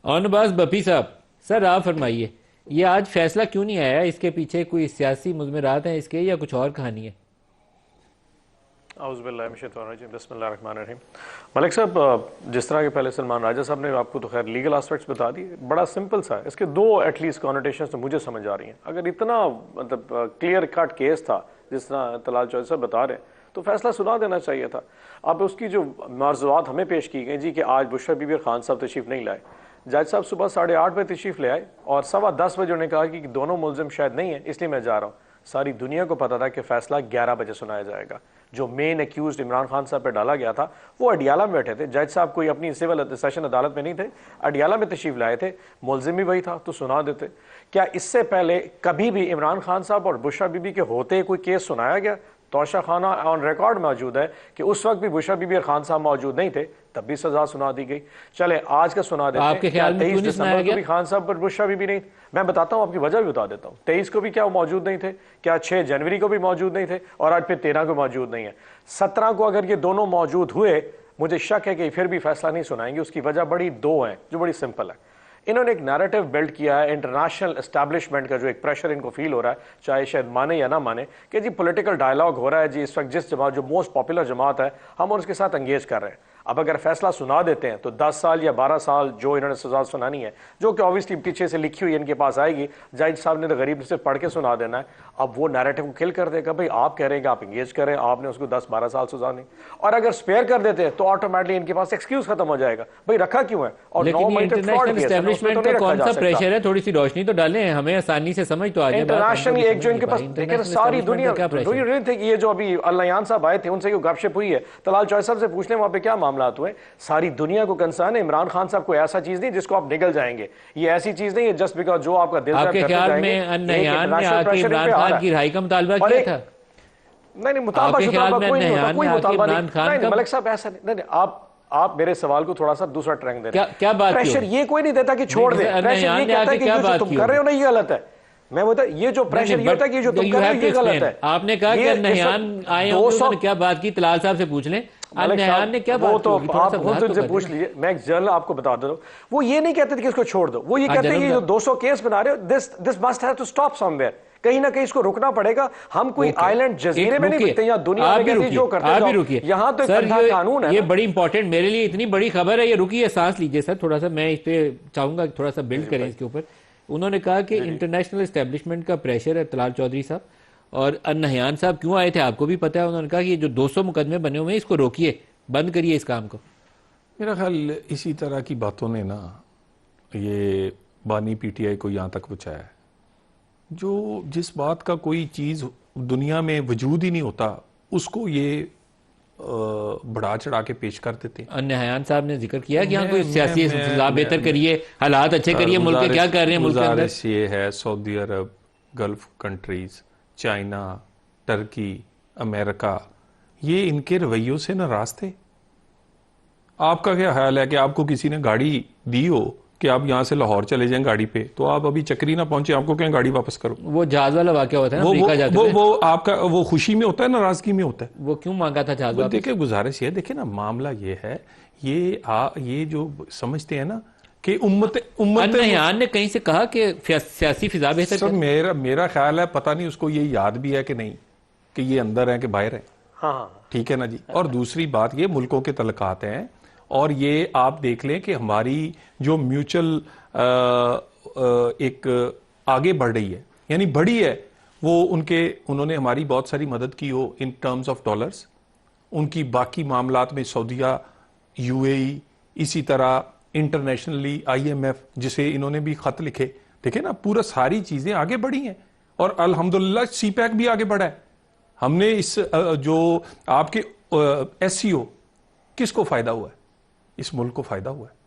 اور نباز بپی صاحب، سر آپ فرمائیے، یہ آج فیصلہ کیوں نہیں آیا؟ اس کے پیچھے کوئی سیاسی مضمرات ہیں اس کے، یا کچھ اور کہانی ہے؟ اعوذ باللہ من الشیطان الرجیم، بسم اللہ الرحمن الرحیم۔ ملک صاحب، جس طرح کے پہلے سلمان راجہ صاحب نے آپ کو تو خیر لیگل آسپیکٹس بتا دیے، بڑا سمپل سا ہے، اس کے دو ایٹ لیسٹ کانوٹیشنز تو مجھے سمجھ آ رہی ہیں۔ اگر اتنا مطلب کلیئر کٹ کیس تھا جس طرح طلال چودھری صاحب بتا رہے ہیں، تو فیصلہ سنا دینا چاہیے تھا۔ اب اس کی جو معذورات ہمیں پیش کی گئیں جی کہ آج بشریٰ بی بی اور خان صاحب تشریف نہیں لائے، جج صاحب صبح 8:30 بجے تشریف لے آئے اور 10:15 بجے انہوں نے کہا کہ دونوں ملزم شاید نہیں ہیں، اس لیے میں جا رہا ہوں۔ ساری دنیا کو پتا تھا کہ فیصلہ 11 بجے سنایا جائے گا۔ جو مین ایکیوزڈ عمران خان صاحب پہ ڈالا گیا تھا وہ اڈیالہ میں بیٹھے تھے، جج صاحب کوئی اپنی سول سیشن عدالت میں نہیں تھے، اڈیالہ میں تشریف لائے تھے، ملزم بھی وہی تھا تو سنا دیتے۔ کیا اس سے پہلے کبھی بھی عمران خان صاحب اور بشریٰ بی بی کے ہوتے کوئی کیس سنایا گیا؟ توشہ خانہ آن ریکارڈ موجود ہے کہ اس وقت بھی بشریٰ بی بی اور خان صاحب موجود نہیں تھے، تب بھی سزا سنا دی گئی۔ چلے آج کا سنا دیتے ہیں۔ آپ کے خیال میں کیوں نہیں سنایا گیا؟ بھی خان صاحب پر بشریٰ بی بی نہیں، میں بتاتا ہوں، آپ کی وجہ بھی بتا دیتا ہوں۔ 23 کو بھی کیا وہ موجود نہیں تھے؟ کیا 6 جنوری کو بھی موجود نہیں تھے؟ اور آج پھر 13 کو موجود نہیں ہے۔ 17 کو اگر یہ دونوں موجود ہوئے، مجھے شک ہے کہ پھر بھی فیصلہ نہیں سنائیں گے۔ اس کی وجہ بڑی دو ہیں جو بڑی سمپل ہے۔ انہوں نے ایک نیریٹو بلڈ کیا ہے انٹرنیشنل اسٹیبلشمنٹ کا، جو ایک پریشر ان کو فیل ہو رہا ہے، چاہے شاید مانے یا نہ مانے، کہ جی پولیٹیکل ڈائلاگ ہو رہا ہے، جی اس وقت جس جماعت جو موسٹ پاپولر جماعت ہے ہم اس کے ساتھ انگیج کر رہے ہیں۔ اب اگر فیصلہ سنا دیتے ہیں تو 10 سال یا 12 سال جو انہوں نے سزا سنانی ہے، جو کہ اوبیسلی پیچھے سے لکھی ہوئی ان کے پاس آئے گی، جج صاحب نے تو غریب سے پڑھ کے سنا دینا ہے۔ اب وہ نیریٹو کو کل کر دے گا، بھئی آپ کہہ رہے ہیں کہ آپ انگیج کریں، آپ نے اس کو 10-12 سال سزا نہیں، اور اگر سپیئر کر دیتے تو آٹومیٹلی ان کے پاس ایکسکیوز ختم ہو جائے گا، بھئی رکھا کیوں ہے؟ اور لیکن یہ انٹرنیشنل اسٹیبلشمنٹ کا کون سا پریشر ہے؟ تھوڑی سی روشنی تو ڈالیں، ہمیں آسانی سے سمجھ تو آ جائے۔ انٹرنیشنل ایک جو ان کے پاس دیکھیں ساری دنیا نہیں تھے کہ یہ جو ابھی اللیان صاحب آئے تھے ان سے جو گپ شپ ہوئی ہے، طلال چودھری صاحب سے پوچھ لیں وہاں پہ کیا معاملات ہوئے۔ ساری دنیا کو کنسرن ہے، عمران خان صاحب کوئی ایسا چیز نہیں جس کو آپ نگل جائیں گے، یہ ایسی چیز نہیں ہے جسٹ بیکاز جو آپ کا دل آپ کے خیال میں النہیان نے آ کے عمران خان کی رہائی کا مطالبہ کیا تھا؟ نہیں مطالبہ کوئی نہیں ہوتا، کوئی مطالبہ نہیں ملک صاحب، ایسا نہیں۔ آپ میرے سوال کو تھوڑا سا دوسرا ٹرینگ دے رہے ہیں۔ کیا بات پریشر یہ کوئی نہیں دیتا کہ چھوڑ دیں، پریشر یہ کہتا ہے کہ جو تم کر رہے ہو نا یہ غلط ہے۔ میں بتا یہ جو پریشر یہ ہوتا ہے کہ جو تم کر رہے ہو یہ غلط ہے۔ آپ نے کہا کہ النہیان آئے ہوں گے، انہوں نے کیا بات کی؟ طلال صاحب سے پوچھ لیں النہیان نے کیا بات کی، تھوڑا سا وضاحت تو کر دیں۔ پوچھ لیجئے، میں ایک جرنل آپ کو بتا دے رہا ہوں، وہ یہ نہیں کہتے کہ اس کو چھوڑ دو، وہ یہ کہتے ہیں کہ جو 200 کیس بنا رہے ہو this must have to stop somewhere، کہیں نہ کہیں اس کو رکنا پڑے گا۔ ہم کوئی آئلینڈ جزیرے میں نہیں رکھتے، یا دنیا میں کہتے جو کرتے جاؤ، یہاں تو ایک بندہ قانون ہے۔ یہ بڑی امپورٹنٹ میرے لیے اتنی بڑی خبر ہے، یہ رکیے سانس لیجئے سر تھوڑا سا، میں اس پہ چاہوں گا تھوڑا سا بلڈ کریں اس کے اوپر۔ انہوں نے کہا کہ انٹرنیشنل اسٹیبلشمنٹ کا پریشر ہے طلال چودھری صاحب، اور النہیان صاحب کیوں آئے تھے آپ کو بھی پتہ ہے، انہوں نے کہا کہ یہ جو 200 مقدمے بنے ہوئے ہیں اس کو روکیے، بند کریے اس کام کو۔ میرا خیال اسی طرح کی باتوں نے نا یہ بانی پی ٹی آئی کو یہاں تک پہنچایا ہے۔ جو جس بات کا کوئی چیز دنیا میں وجود ہی نہیں ہوتا اس کو یہ بڑھا چڑھا کے پیش کر دیتے ہیں۔ النہیان صاحب نے ذکر کیا کہ یہاں کوئی سیاسی فضا بہتر کریے، حالات اچھے کریے، ملک کے کیا کر رہے ہیں ملک کے اندر۔ گزارش یہ ہے سعودی عرب، گلف کنٹریز، چائنا، ٹرکی، امریکہ، یہ ان کے رویوں سے ناراض تھے۔ آپ کا کیا خیال ہے کہ آپ کو کسی نے گاڑی دی ہو کہ آپ یہاں سے لاہور چلے جائیں گاڑی پہ، تو آپ ابھی چکری نہ پہنچے، آپ کو کہیں گاڑی واپس کرو؟ وہ جہاز والا واقعہ ہوتا ہے نا امریکہ جاتے ہوئے، وہ آپ کا وہ خوشی میں ہوتا ہے نارازگی میں ہوتا ہے؟ وہ کیوں مانگا تھا جہاز واپس؟ دیکھیں گزارش یہ دیکھیں نا، معاملہ یہ ہے، یہ جو سمجھتے ہیں نا کہ امت النہیان نے کہیں سے کہا کہ سیاسی فضا بہتر سر میرا خیال ہے پتہ نہیں اس کو یہ یاد بھی ہے کہ نہیں کہ یہ اندر ہے کہ باہر ہے۔ ہاں ٹھیک ہے نا جی۔ اور دوسری بات یہ ملکوں کے تعلقات ہیں، اور یہ آپ دیکھ لیں کہ ہماری جو میوچل ایک آگے بڑھ رہی ہے، یعنی بڑھی ہے، وہ انہوں نے ہماری بہت ساری مدد کی ہو ان ٹرمز آف ڈالرز، ان کی باقی معاملات میں سعودیہ، یو اے ای، اسی طرح انٹرنیشنلی آئی ایم ایف جسے انہوں نے بھی خط لکھے، دیکھیں نا پورا ساری چیزیں آگے بڑھی ہیں، اور الحمدللہ سی پیک بھی آگے بڑھا ہے۔ ہم نے اس جو آپ کے ایس سی او، کس کو فائدہ ہوا ہے؟ اس ملک کو فائدہ ہوا ہے۔